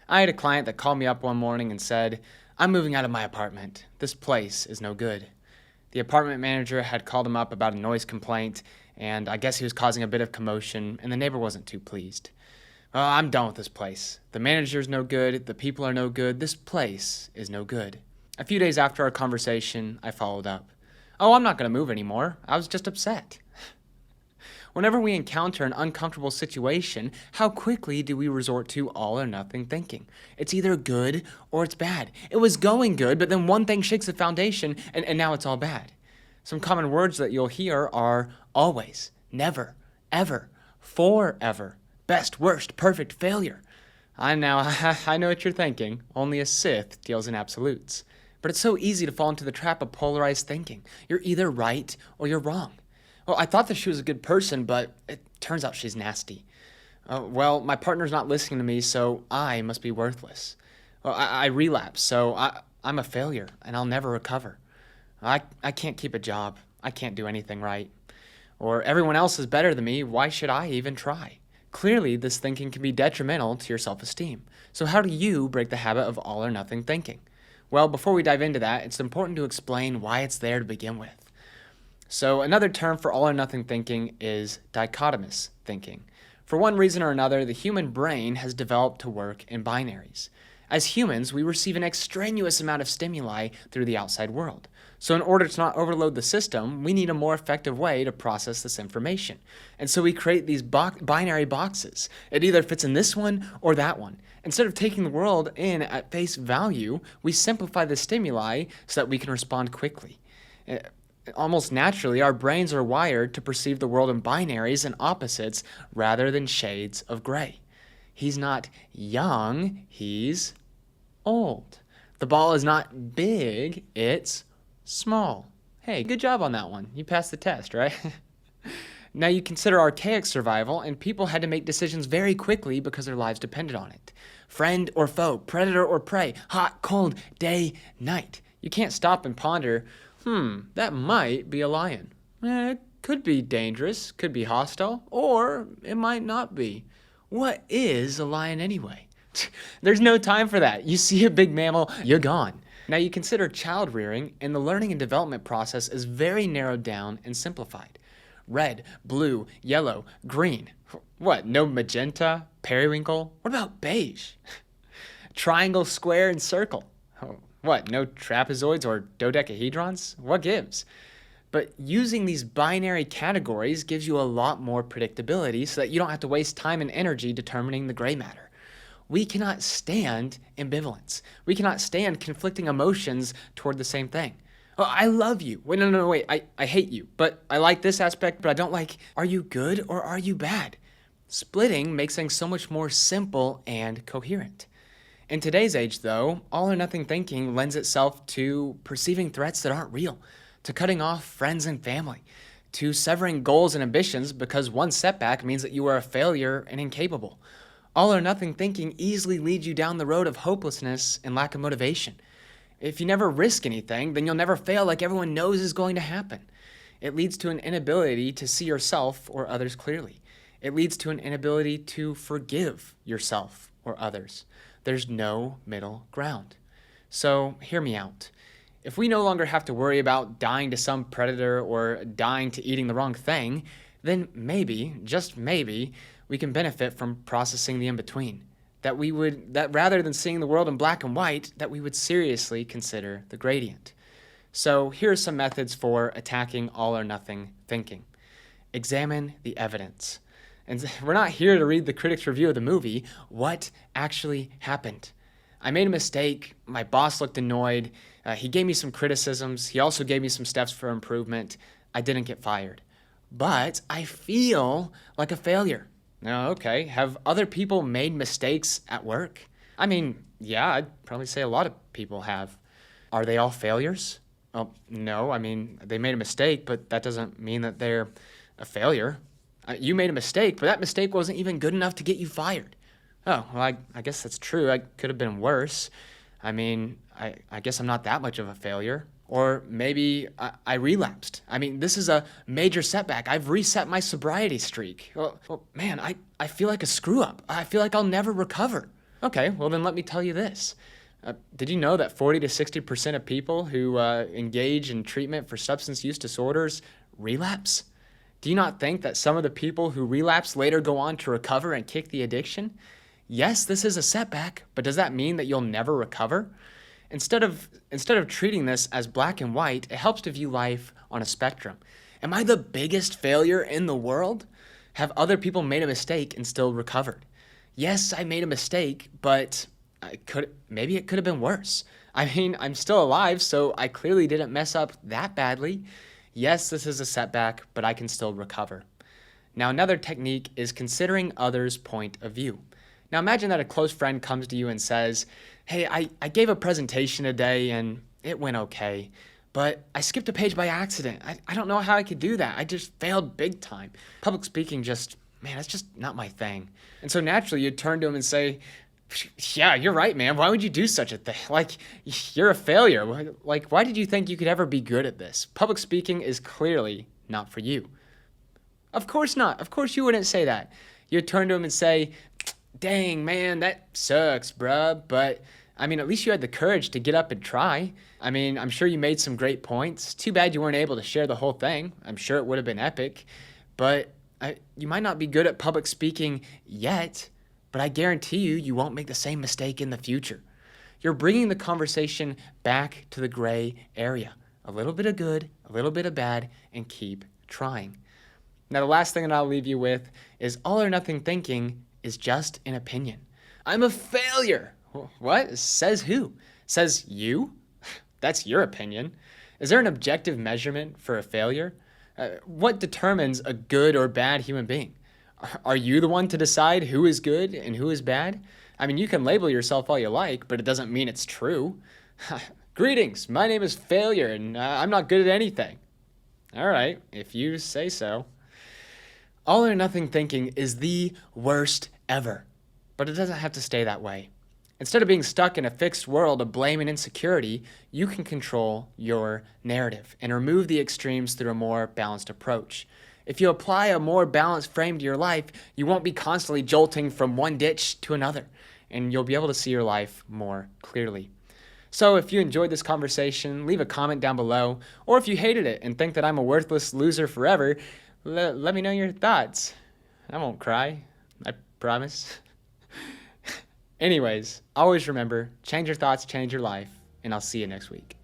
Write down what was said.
I had a client that called me up one morning and said, "I'm moving out of my apartment. This place is no good." The apartment manager had called him up about a noise complaint, and I guess he was causing a bit of commotion, and the neighbor wasn't too pleased. "Well, I'm done with this place. The manager's no good, the people are no good, this place is no good." A few days after our conversation, I followed up. "Oh, I'm not going to move anymore. I was just upset." Whenever we encounter an uncomfortable situation, how quickly do we resort to all or nothing thinking? It's either good or it's bad. It was going good, but then one thing shakes the foundation, and now it's all bad. Some common words that you'll hear are always, never, ever, forever, best, worst, perfect, failure. I know what you're thinking. Only a Sith deals in absolutes. But it's so easy to fall into the trap of polarized thinking. You're either right or you're wrong. "Well, I thought that she was a good person, but it turns out she's nasty." "Well, my partner's not listening to me, so I must be worthless." "Well, I relapse, so I'm a failure, and I'll never recover." I can't keep a job. I can't do anything right." Or "Everyone else is better than me. Why should I even try?" Clearly, this thinking can be detrimental to your self-esteem. So how do you break the habit of all or nothing thinking? Well, before we dive into that, it's important to explain why it's there to begin with. So another term for all or nothing thinking is dichotomous thinking. For one reason or another, the human brain has developed to work in binaries. As humans, we receive an extraneous amount of stimuli through the outside world. So in order to not overload the system, we need a more effective way to process this information. And so we create these binary boxes. It either fits in this one or that one. Instead of taking the world in at face value, we simplify the stimuli so that we can respond quickly. Almost naturally, our brains are wired to perceive the world in binaries and opposites rather than shades of gray. He's not young, he's old. The ball is not big, it's small. Hey, good job on that one. You passed the test, right? Now you consider archaic survival, and people had to make decisions very quickly because their lives depended on it. Friend or foe, predator or prey, hot, cold, day, night. You can't stop and ponder, that might be a lion. It could be dangerous, could be hostile, or it might not be. What is a lion anyway? There's no time for that. You see a big mammal, you're gone. Now you consider child rearing, and the learning and development process is very narrowed down and simplified. Red, blue, yellow, green. What, no magenta, periwinkle? What about beige? Triangle, square, and circle. What, no trapezoids or dodecahedrons? What gives? But using these binary categories gives you a lot more predictability so that you don't have to waste time and energy determining the gray matter. We cannot stand ambivalence. We cannot stand conflicting emotions toward the same thing. "Oh, I love you." "Wait, no, wait, I hate you, but I like this aspect, but I don't like." Are you good or are you bad? Splitting makes things so much more simple and coherent. In today's age, though, all or nothing thinking lends itself to perceiving threats that aren't real, to cutting off friends and family, to severing goals and ambitions because one setback means that you are a failure and incapable. All or nothing thinking easily leads you down the road of hopelessness and lack of motivation. If you never risk anything, then you'll never fail like everyone knows is going to happen. It leads to an inability to see yourself or others clearly. It leads to an inability to forgive yourself or others. There's no middle ground. So hear me out. If we no longer have to worry about dying to some predator or dying to eating the wrong thing, then maybe, just maybe, we can benefit from processing the in-between. That rather than seeing the world in black and white, that we would seriously consider the gradient. So here are some methods for attacking all or nothing thinking. Examine the evidence. And we're not here to read the critic's review of the movie. What actually happened? I made a mistake. My boss looked annoyed. He gave me some criticisms. He also gave me some steps for improvement. I didn't get fired. But I feel like a failure. Oh, okay. Have other people made mistakes at work? I mean, yeah, I'd probably say a lot of people have. Are they all failures? Well, no. I mean, they made a mistake, but that doesn't mean that they're a failure. You made a mistake, but that mistake wasn't even good enough to get you fired. Oh, well, I guess that's true. I could have been worse. I mean, I guess I'm not that much of a failure. Or maybe I relapsed. I mean, this is a major setback. I've reset my sobriety streak. Well, man, I feel like a screw-up. I feel like I'll never recover. Okay, well then let me tell you this. Did you know that 40 to 60% of people who engage in treatment for substance use disorders relapse? Do you not think that some of the people who relapse later go on to recover and kick the addiction? Yes, this is a setback, but does that mean that you'll never recover? Instead of treating this as black and white, it helps to view life on a spectrum. Am I the biggest failure in the world? Have other people made a mistake and still recovered? Yes, I made a mistake, but maybe it could have been worse. I mean, I'm still alive, so I clearly didn't mess up that badly. Yes, this is a setback, but I can still recover. Now, another technique is considering others' point of view. Now, imagine that a close friend comes to you and says, hey, I gave a presentation today and it went okay, but I skipped a page by accident. I don't know how I could do that. I just failed big time. Public speaking man, that's just not my thing. And so naturally, you'd turn to him and say, yeah, you're right, man. Why would you do such a thing? Like, you're a failure. Like, why did you think you could ever be good at this? Public speaking is clearly not for you. Of course not. Of course you wouldn't say that. You'd turn to him and say, dang, man, that sucks, bruh. But, I mean, at least you had the courage to get up and try. I mean, I'm sure you made some great points. Too bad you weren't able to share the whole thing. I'm sure it would have been epic. But you might not be good at public speaking yet, but I guarantee you won't make the same mistake in the future. You're bringing the conversation back to the gray area. A little bit of good, a little bit of bad, and keep trying. Now, the last thing that I'll leave you with is all or nothing thinking is just an opinion. I'm a failure. What? Says who? Says you? That's your opinion. Is there an objective measurement for a failure? What determines a good or bad human being? Are you the one to decide who is good and who is bad? I mean, you can label yourself all you like, but it doesn't mean it's true. Greetings, my name is Failure, and I'm not good at anything. All right, if you say so. All or nothing thinking is the worst ever, but it doesn't have to stay that way. Instead of being stuck in a fixed world of blame and insecurity, you can control your narrative and remove the extremes through a more balanced approach. If you apply a more balanced frame to your life, you won't be constantly jolting from one ditch to another, and you'll be able to see your life more clearly. So if you enjoyed this conversation, leave a comment down below, or if you hated it and think that I'm a worthless loser forever, let me know your thoughts. I won't cry, I promise. Anyways, always remember, change your thoughts, change your life, and I'll see you next week.